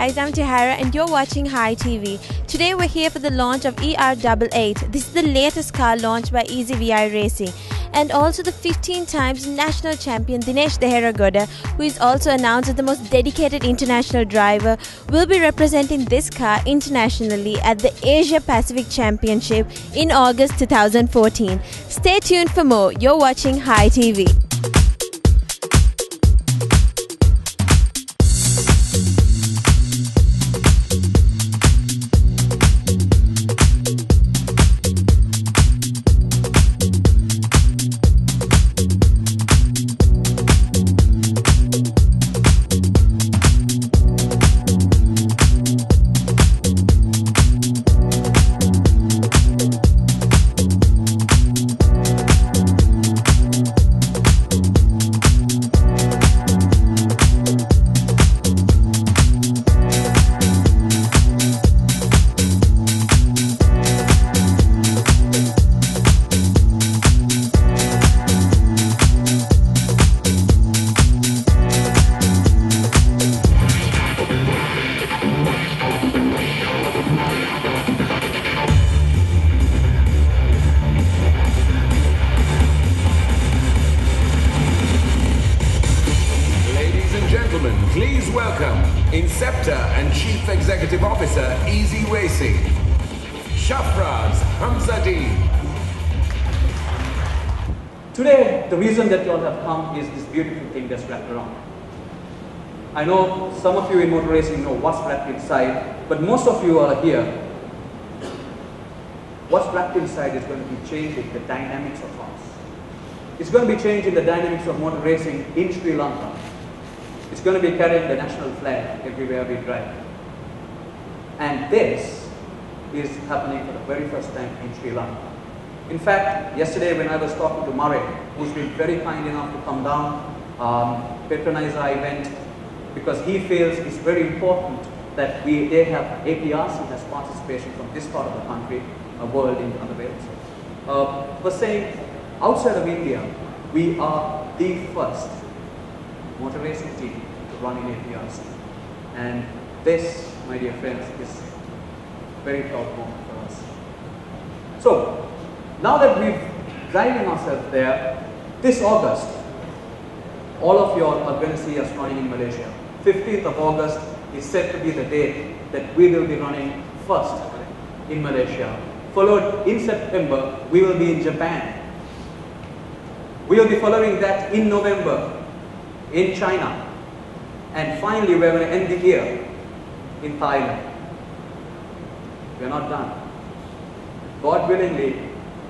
guys, I'm Tahara and you're watching High TV. Today we're here for the launch of ER88. This is the latest car launched by EZY Racing. And also the 15 times national champion Dinesh Deheragoda, who is also announced as the most dedicated international driver, will be representing this car internationally at the Asia Pacific Championship in August 2014. Stay tuned for more. You're watching High TV. Please welcome Inceptor and Chief Executive Officer, EZY Racing, Shafraz Hamzadi. Today, the reason that you all have come is this beautiful thing that's wrapped around. I know some of you in motor racing know what's wrapped inside, but most of you are here. What's wrapped inside is going to be changing the dynamics of us. It's going to be changing the dynamics of motor racing in Sri Lanka. It's going to be carrying the national flag everywhere we drive. And this is happening for the very first time in Sri Lanka. In fact, yesterday when I was talking to Murray, who's been very kind enough to come down, patronize our event, because he feels it's very important that they have APRC has participation from this part of the country, world in Unveils. Was saying, outside of India, we are the first motor racing team to run in APRC. And this, my dear friends, is a very proud moment for us. So, now that we've driving ourselves there, this August, all of you are going to see us running in Malaysia. 15th of August is set to be the date that we will be running first in Malaysia. Followed in September, we will be in Japan. We will be following that in November in China, and finally we're going to end the year in Thailand. We're not done. God willingly,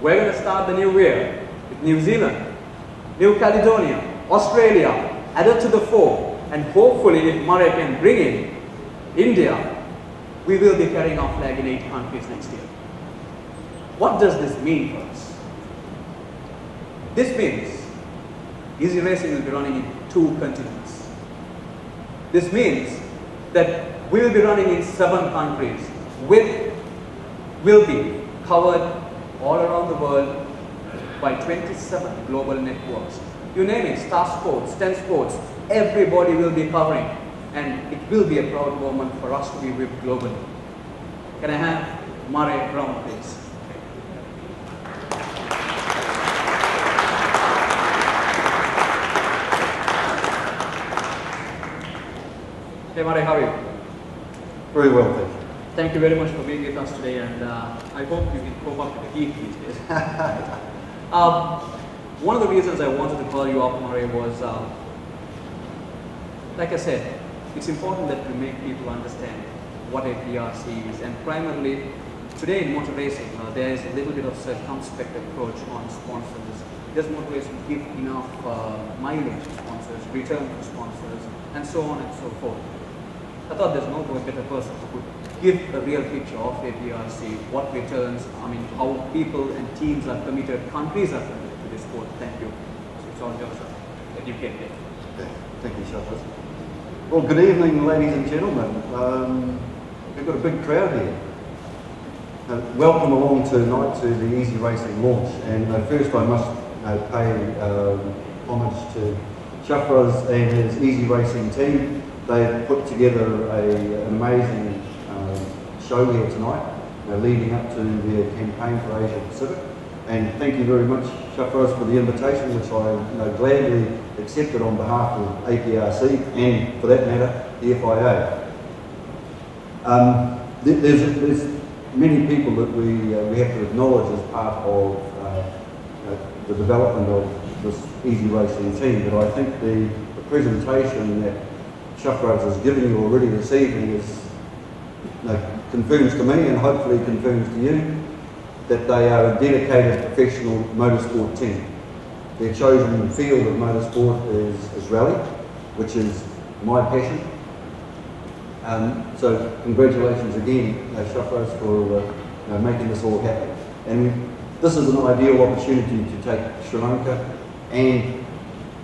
we're going to start the new year with New Zealand, New Caledonia, Australia, added to the fore, and hopefully if Murray can bring in India, we will be carrying our flag in 8 countries next year. What does this mean for us? This means EZY Racing will be running in 2 continents. This means that we will be running in 7 countries, will be covered all around the world by 27 global networks. You name it, Star Sports, 10 Sports, everybody will be covering, and it will be a proud moment for us to be with globally. Can I have Murray Brown, please? Hey Murray, how are you? Very well, thank you. Thank you very much for being with us today, and I hope you can cope up with the heat these days. One of the reasons I wanted to call you up, Murray, was, like I said, it's important that we make people understand what APRC is, and primarily, today in motor racing, there is a little bit of circumspect approach on sponsors. Does motor racing give enough mileage to sponsors, return to sponsors, and so on and so forth? I thought there's no better person who could give a real picture of APRC, what returns, I mean, how people and teams are committed, countries are committed to this sport. Thank you. So it's all yours, educated. Thank you, Shafraz. Well, good evening, ladies and gentlemen. We've got a big crowd here. Welcome along tonight to the EZY Racing launch. And first I must pay homage to Shafraz and his EZY Racing team. they've put together an amazing show here tonight, leading up to their campaign for Asia Pacific. And thank you very much, Shafraz, for the invitation, which I gladly accepted on behalf of APRC and, for that matter, the FIA. There's many people that we have to acknowledge as part of the development of this EZY Racing team, but I think the presentation that Shafraz has given you already this evening confirms to me, and hopefully confirms to you, that they are a dedicated professional motorsport team. Their chosen field of motorsport is rally, which is my passion. So congratulations again, Shafraz, for making this all happen. And this is an ideal opportunity to take Sri Lanka and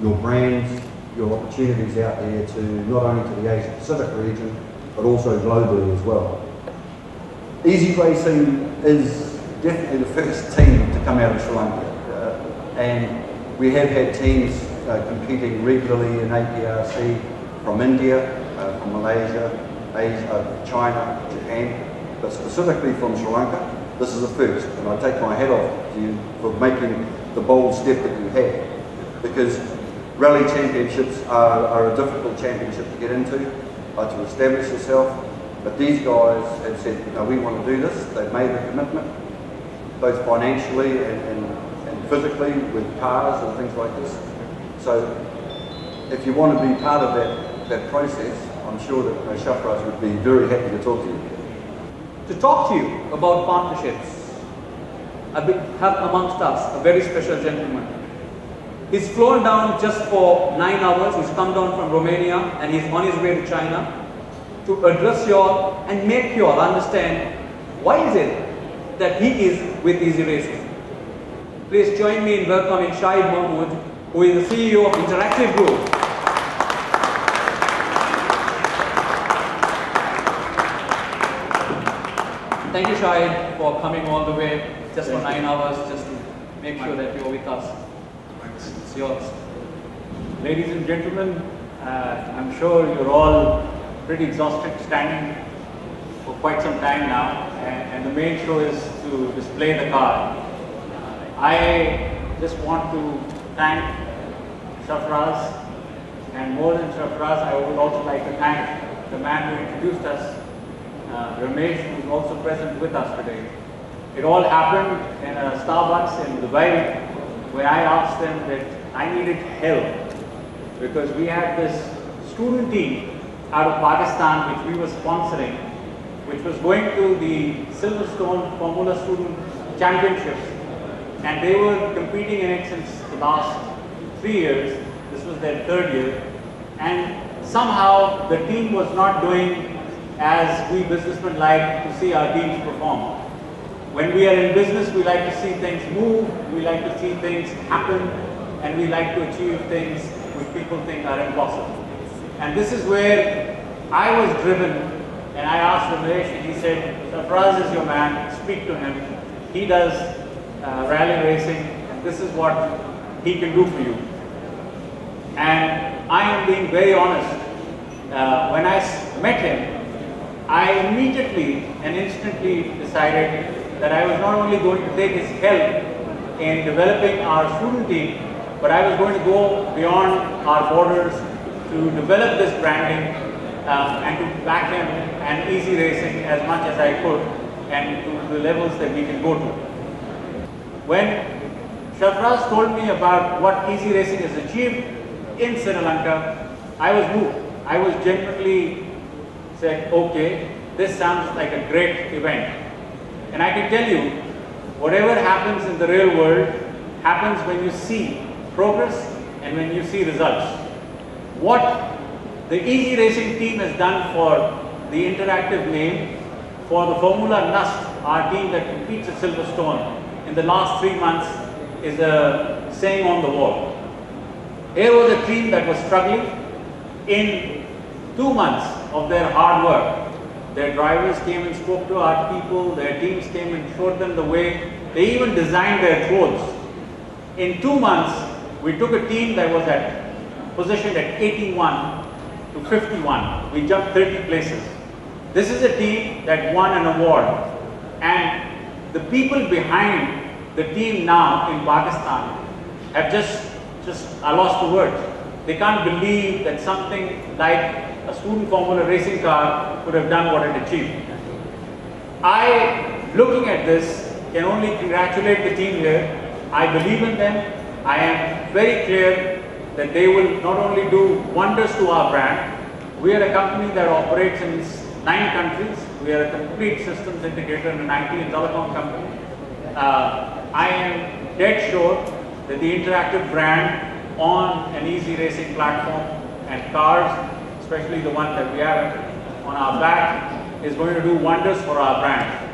your brands, your opportunities out there to not only to the Asia Pacific region, but also globally as well. EZY Racing is definitely the first team to come out of Sri Lanka, and we have had teams competing regularly in APRC from India, from Malaysia, Asia, China, Japan, but specifically from Sri Lanka. This is the first, and I take my hat off to you for making the bold step that you have, because rally championships are a difficult championship to get into, to establish yourself, but these guys have said, we want to do this. They've made the commitment, both financially and physically, with cars and things like this. So if you want to be part of that process, I'm sure that Shafraz would be very happy to talk to you. To talk to you about partnerships, I have amongst us a very special gentleman. He's flown down just for 9 hours. He's come down from Romania and he's on his way to China to address you all and make you all understand why is it that he is with EZY Racing. Please join me in welcoming Shahid Mahmood, who is the CEO of Interactive Group. Thank you, Shahid, for coming all the way just for 9 hours, just to make sure that you're with us. It's yours. Ladies and gentlemen, I'm sure you're all pretty exhausted standing for quite some time now, and the main show is to display the car. I just want to thank Shafraz, and more than Shafraz, I would also like to thank the man who introduced us, Ramesh, who is also present with us today. It all happened in a Starbucks in Dubai, where I asked them that I needed help because we had this student team out of Pakistan which we were sponsoring, which was going to the Silverstone Formula Student Championships, and they were competing in it since the last 3 years. This was their 3rd year, and somehow the team was not doing as we businessmen like to see our teams perform. When we are in business, we like to see things move, we like to see things happen, and we like to achieve things which people think are impossible. And this is where I was driven, and I asked Ramesh, and he said, Shafraz is your man, speak to him. He does rally racing, and this is what he can do for you. And I am being very honest. When I met him, I immediately and instantly decided that I was not only going to take his help in developing our student team, but I was going to go beyond our borders to develop this branding and to back him and EZY Racing as much as I could, and to the levels that we can go to. When Shafraz told me about what EZY Racing has achieved in Sri Lanka, I was moved. I was genuinely said, okay, this sounds like a great event. And I can tell you, whatever happens in the real world happens when you see progress and when you see results. What the EZY Racing team has done for the interactive name, for the Formula Nust, our team that competes at Silverstone, in the last 3 months is a saying on the wall. Here was a team that was struggling. In 2 months of their hard work, their drivers came and spoke to our people, their teams came and showed them the way. They even designed their clothes. In 2 months, we took a team that was positioned at 81 to 51. We jumped 30 places. This is a team that won an award, and the people behind the team now in Pakistan have just I lost the words. They can't believe that something like a student formula racing car could have done what it achieved. I, looking at this, can only congratulate the team here. I believe in them. I am very clear that they will not only do wonders to our brand. We are a company that operates in 9 countries. We are a complete systems integrator and an IT and telecom company. I am dead sure that the interactive brand on an EZY Racing platform and cars, especially the one that we have on our back, is going to do wonders for our brand.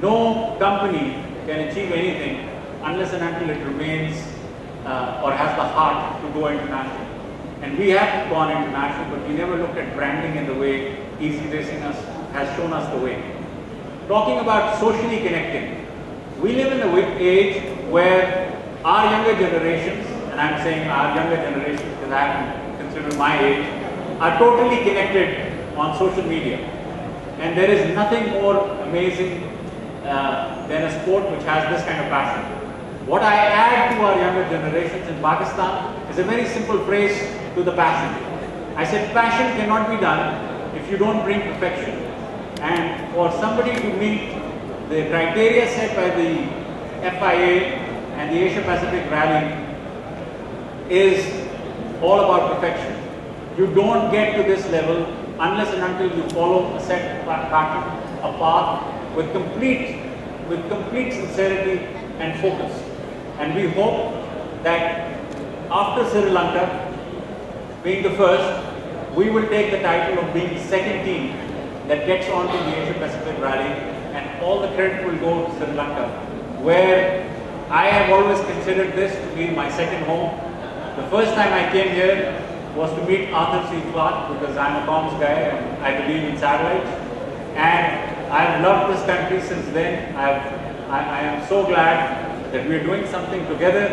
No company can achieve anything unless and until it remains or has the heart to go international. And we have gone international, but we never looked at branding in the way EZY Racing has shown us the way. Talking about socially connecting, we live in an age where our younger generations, and I'm saying our younger generations because I have to consider my age, are totally connected on social media. And there is nothing more amazing than a sport which has this kind of passion. What I add to our younger generations in Pakistan is a very simple phrase to the passion. I said passion cannot be done if you don't bring perfection. And for somebody to meet the criteria set by the FIA and the Asia Pacific Rally is all about perfection. You don't get to this level unless and until you follow a set pattern, a path with complete sincerity and focus. And we hope that after Sri Lanka being the first, we will take the title of being the second team that gets on to the Asia Pacific Rally, and all the credit will go to Sri Lanka, where I have always considered this to be my second home. The first time I came here was to meet Arthur C. Clarke, because I'm a comms guy and I believe in satellites. And I've loved this country since then. I am so glad that we're doing something together,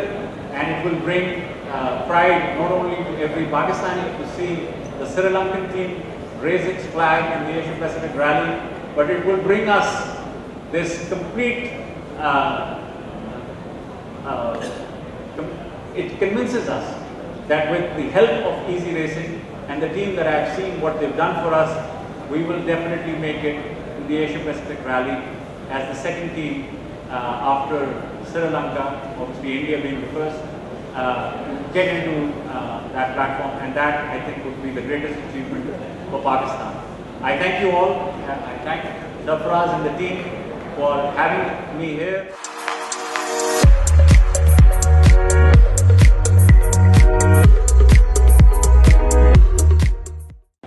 and it will bring pride not only to every Pakistani to see the Sri Lankan team raise its flag in the Asia Pacific Rally, but it will bring us this complete, it convinces us that with the help of EZY Racing and the team that I've seen what they've done for us, we will definitely make it to the Asia Pacific Rally as the second team after Sri Lanka, obviously India being the first, to get into that platform, and that I think would be the greatest achievement for Pakistan. I thank you all. I thank Sarfaraz and the team for having me here.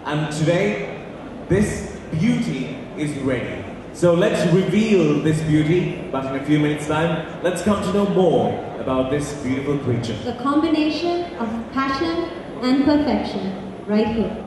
And today, this beauty is ready. So let's reveal this beauty, but in a few minutes' time, let's come to know more about this beautiful creature. The combination of passion and perfection, right here.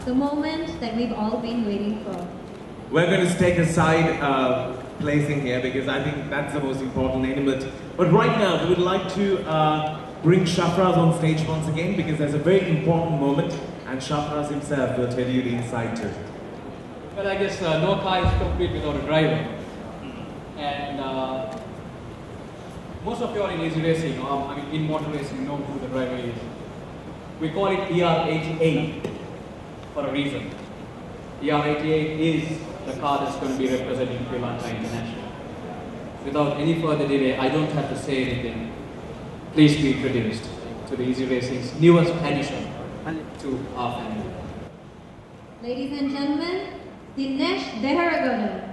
The moment that we've all been waiting for. we're going to take aside placing here because I think that's the most important element. But right now, we would like to bring Shafraz on stage once again because there's a very important moment and Shafraz himself will tell you the inside too. Well, I guess no car is complete without a driver. And most of you are in EZY Racing, or I mean in motor racing, know who the driver is. We call it ER88 for a reason. ER88 is the car that's going to be representing Sri Lanka International. Without any further delay, I don't have to say anything. Please be introduced to the EZY Racing's newest addition to our family. Ladies and gentlemen, Dinesh Deharagona.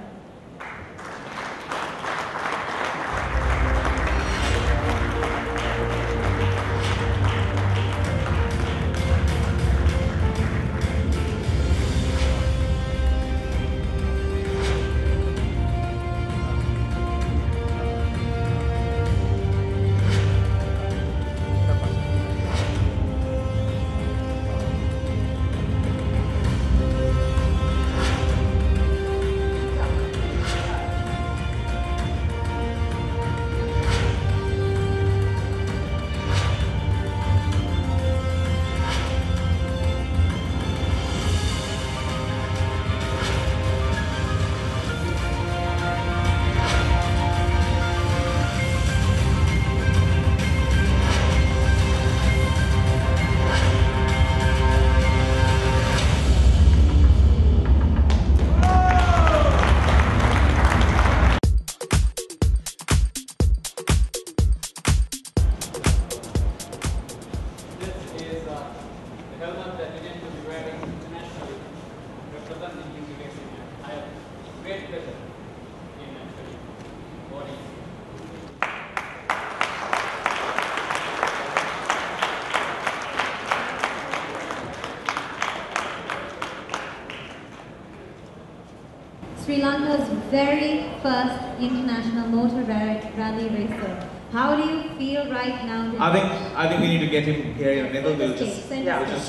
Sri Lanka's very first international motor rally racer. How do you feel right now? I think we need to get him here in the middle. We'll just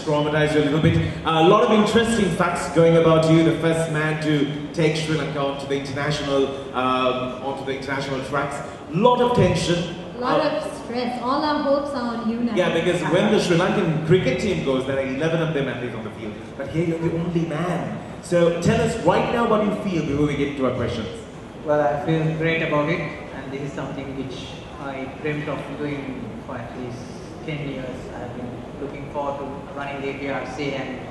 traumatize you a little bit. A lot of interesting facts going about you. The first man to take Sri Lanka onto the international tracks. Lot of tension. A lot of stress. All our hopes are on you now. Yeah, because when the Sri Lankan cricket team goes, there are 11 of them at least on the field. But here you're the only man. So tell us right now what you feel before we get to our questions. Well, I feel great about it, and this is something which I dreamt of doing for at least 10 years. I've been looking forward to running the APRC, and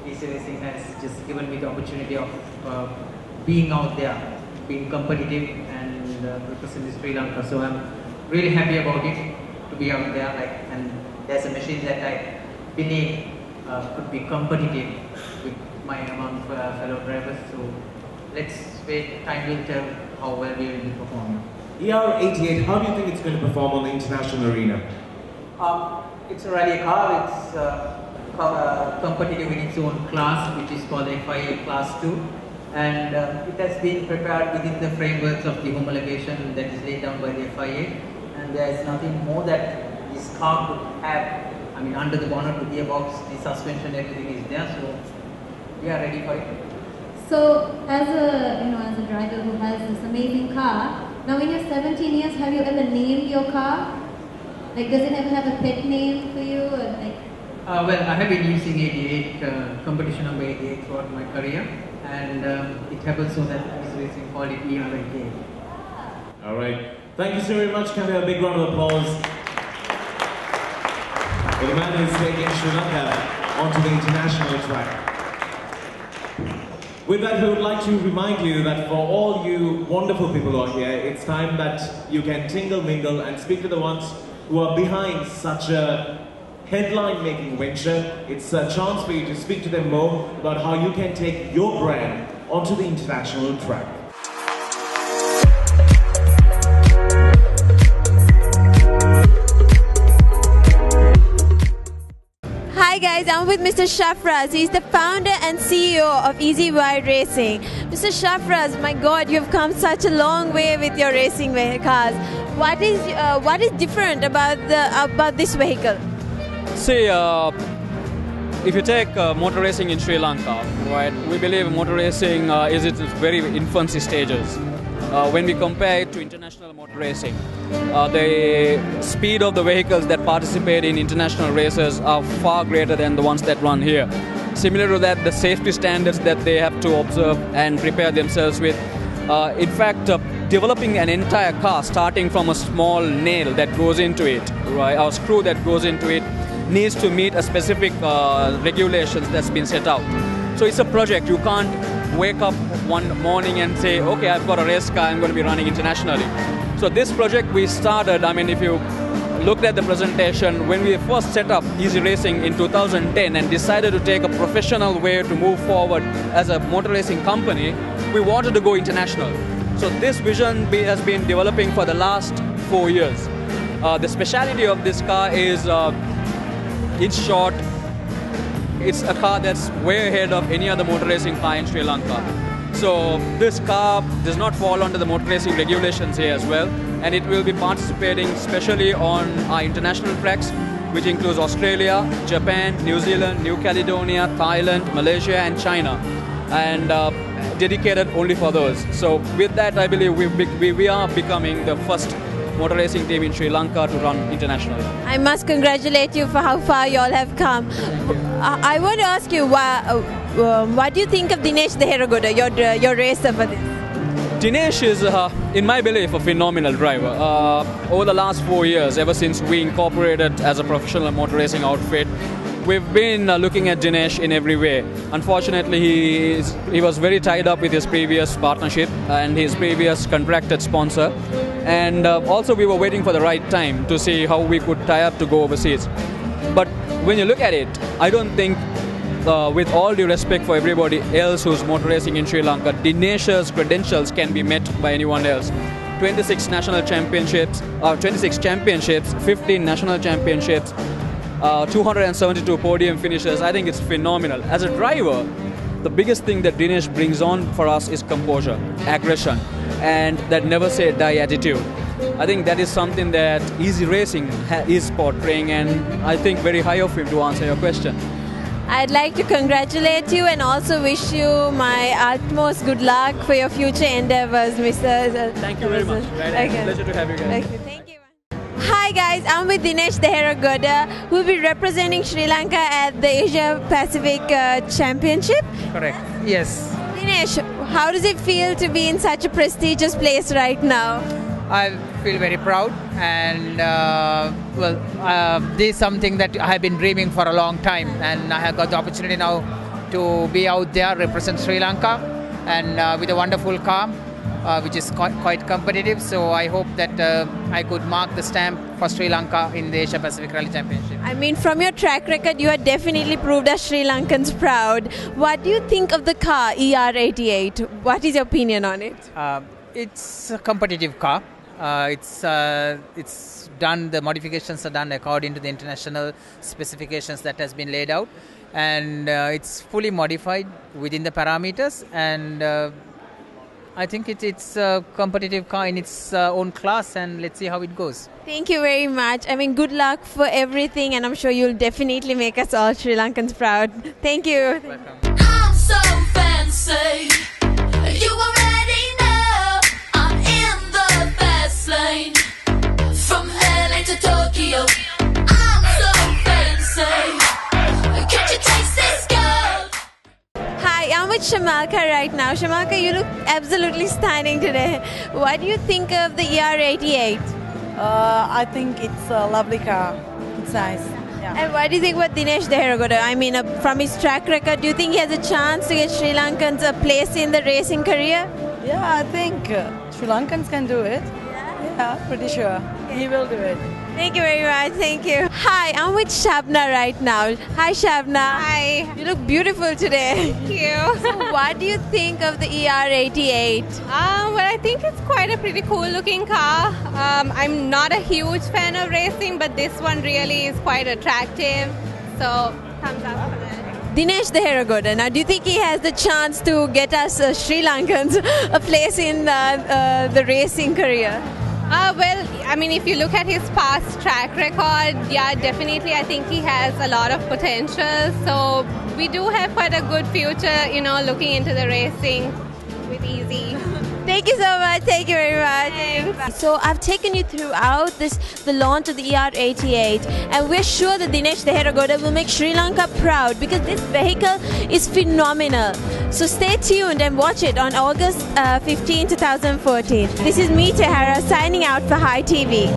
EZY Racing has just given me the opportunity of being out there, being competitive and representing Sri Lanka. So I'm really happy about it to be out there. And there's a machine that I believe could be competitive with among fellow drivers. So let's wait. Time will tell how well we will be performing. ER88, how do you think it's going to perform on the international arena? It's a rally car. It's competitive in its own class, which is called FIA Class 2. And it has been prepared within the frameworks of the homologation that is laid down by the FIA. And there is nothing more that this car could have. I mean, under the bonnet, the gearbox, the suspension, everything is there. So we are ready for it. So, as a driver who has this amazing car, now in your 17 years, have you ever named your car? Like, does it ever have a pet name for you? Or like? Well, I have been using 88, competition number 88 throughout my career, and it happens so that EZY Racing called it ER88. All right. Thank you so very much. Can we have a big round of applause for the man who's taking Sri Lanka onto the international track. With that, we would like to remind you that for all you wonderful people who are here, it's time that you can tingle, mingle, and speak to the ones who are behind such a headline-making venture. It's a chance for you to speak to them more about how you can take your brand onto the international track. Hi guys, I'm with Mr. Shafraz. He's the founder and CEO of EZY Racing. Mr. Shafraz, my God, you've come such a long way with your racing cars. What is different about this vehicle? See, if you take motor racing in Sri Lanka, right, we believe motor racing is at its very infancy stages. When we compare it to international motor racing, the speed of the vehicles that participate in international races are far greater than the ones that run here. Similar to that, the safety standards that they have to observe and prepare themselves with. In fact, developing an entire car, starting from a small nail that goes into it, right, or screw that goes into it, needs to meet a specific regulations that's been set out. So it's a project. You can't wake up one morning and say, okay, I've got a race car, I'm going to be running internationally. So this project we started, I mean, if you looked at the presentation, when we first set up EZY Racing in 2010 and decided to take a professional way to move forward as a motor racing company, we wanted to go international. So this vision has been developing for the last 4 years. The speciality of this car is, in short, it's a car that's way ahead of any other motor racing car in Sri Lanka. So this car does not fall under the motor racing regulations here as well, and it will be participating especially on our international tracks, which includes Australia, Japan, New Zealand, New Caledonia, Thailand, Malaysia and China, and dedicated only for those. So with that, I believe we are becoming the first motor racing team in Sri Lanka to run internationally. I must congratulate you for how far you all have come. I want to ask you, what do you think of Dinesh Deheragoda, your racer for this? Dinesh is, in my belief, a phenomenal driver. Over the last 4 years, ever since we incorporated as a professional motor racing outfit, we've been looking at Dinesh in every way. Unfortunately, he was very tied up with his previous partnership and his previous contracted sponsor. And also we were waiting for the right time to see how we could tie up to go overseas. But when you look at it, I don't think, with all due respect for everybody else who's motor racing in Sri Lanka, Dinesh's credentials can be met by anyone else. 26 national championships, 15 national championships, 272 podium finishes. I think it's phenomenal. As a driver, the biggest thing that Dinesh brings on for us is composure, aggression, and that never say die attitude. I think that is something that EZY Racing is portraying, and I think very high of him, to answer your question. I'd like to congratulate you and also wish you my utmost good luck for your future endeavors, Mr. Thank you very much. Right, okay. Pleasure to have you guys. Okay, thank you. Hi guys, I'm with Dinesh Deheragoda, who will be representing Sri Lanka at the Asia Pacific Championship. Correct. Yes. Dinesh, how does it feel to be in such a prestigious place right now? I feel very proud, and this is something that I have been dreaming for a long time, and I have got the opportunity now to be out there, represent Sri Lanka, and with a wonderful car, which is quite competitive. So I hope that I could mark the stamp for Sri Lanka in the Asia Pacific Rally Championship. I mean, from your track record, you have definitely proved us Sri Lankans proud. What do you think of the car, ER88? What is your opinion on it? It's a competitive car. It's done, the modifications are done according to the international specifications that has been laid out, and it's fully modified within the parameters, and I think it's a competitive car in its own class, and let's see how it goes. Thank you very much. I mean, good luck for everything, and I'm sure you'll definitely make us all Sri Lankans proud. Thank you. Welcome. I'm so fancy. You already know I'm in the fast lane. From LA to Tokyo, I'm so fancy. Can't you taste this gold? Hi, I'm with Shamalka right now. Shamalka, you look absolutely stunning today. What do you think of the ER88? I think it's a lovely car. It's nice. Yeah. And what do you think about Dinesh Deheragoda? I mean, from his track record, do you think he has a chance to get Sri Lankans a place in the racing career? Yeah, I think Sri Lankans can do it. Yeah, pretty sure. He will do it. Thank you very much. Thank you. Hi, I'm with Shabna right now. Hi, Shabna. Hi. You look beautiful today. Thank you. So what do you think of the ER88? Well, I think it's quite a pretty cool looking car. I'm not a huge fan of racing, but this one really is quite attractive. So, thumbs up for that. Dinesh Deheragoda. Now, do you think he has the chance to get us Sri Lankans a place in the racing career? Well, I mean, if you look at his past track record, yeah, definitely I think he has a lot of potential. So we do have quite a good future, you know, looking into the racing with EZY. Thank you so much. Thank you very much. Thanks. So I've taken you throughout the launch of the ER88, and we're sure that Dinesh Deheragoda will make Sri Lanka proud because this vehicle is phenomenal. So stay tuned and watch it on August 15, 2014. This is me, Tehara, signing out for High TV.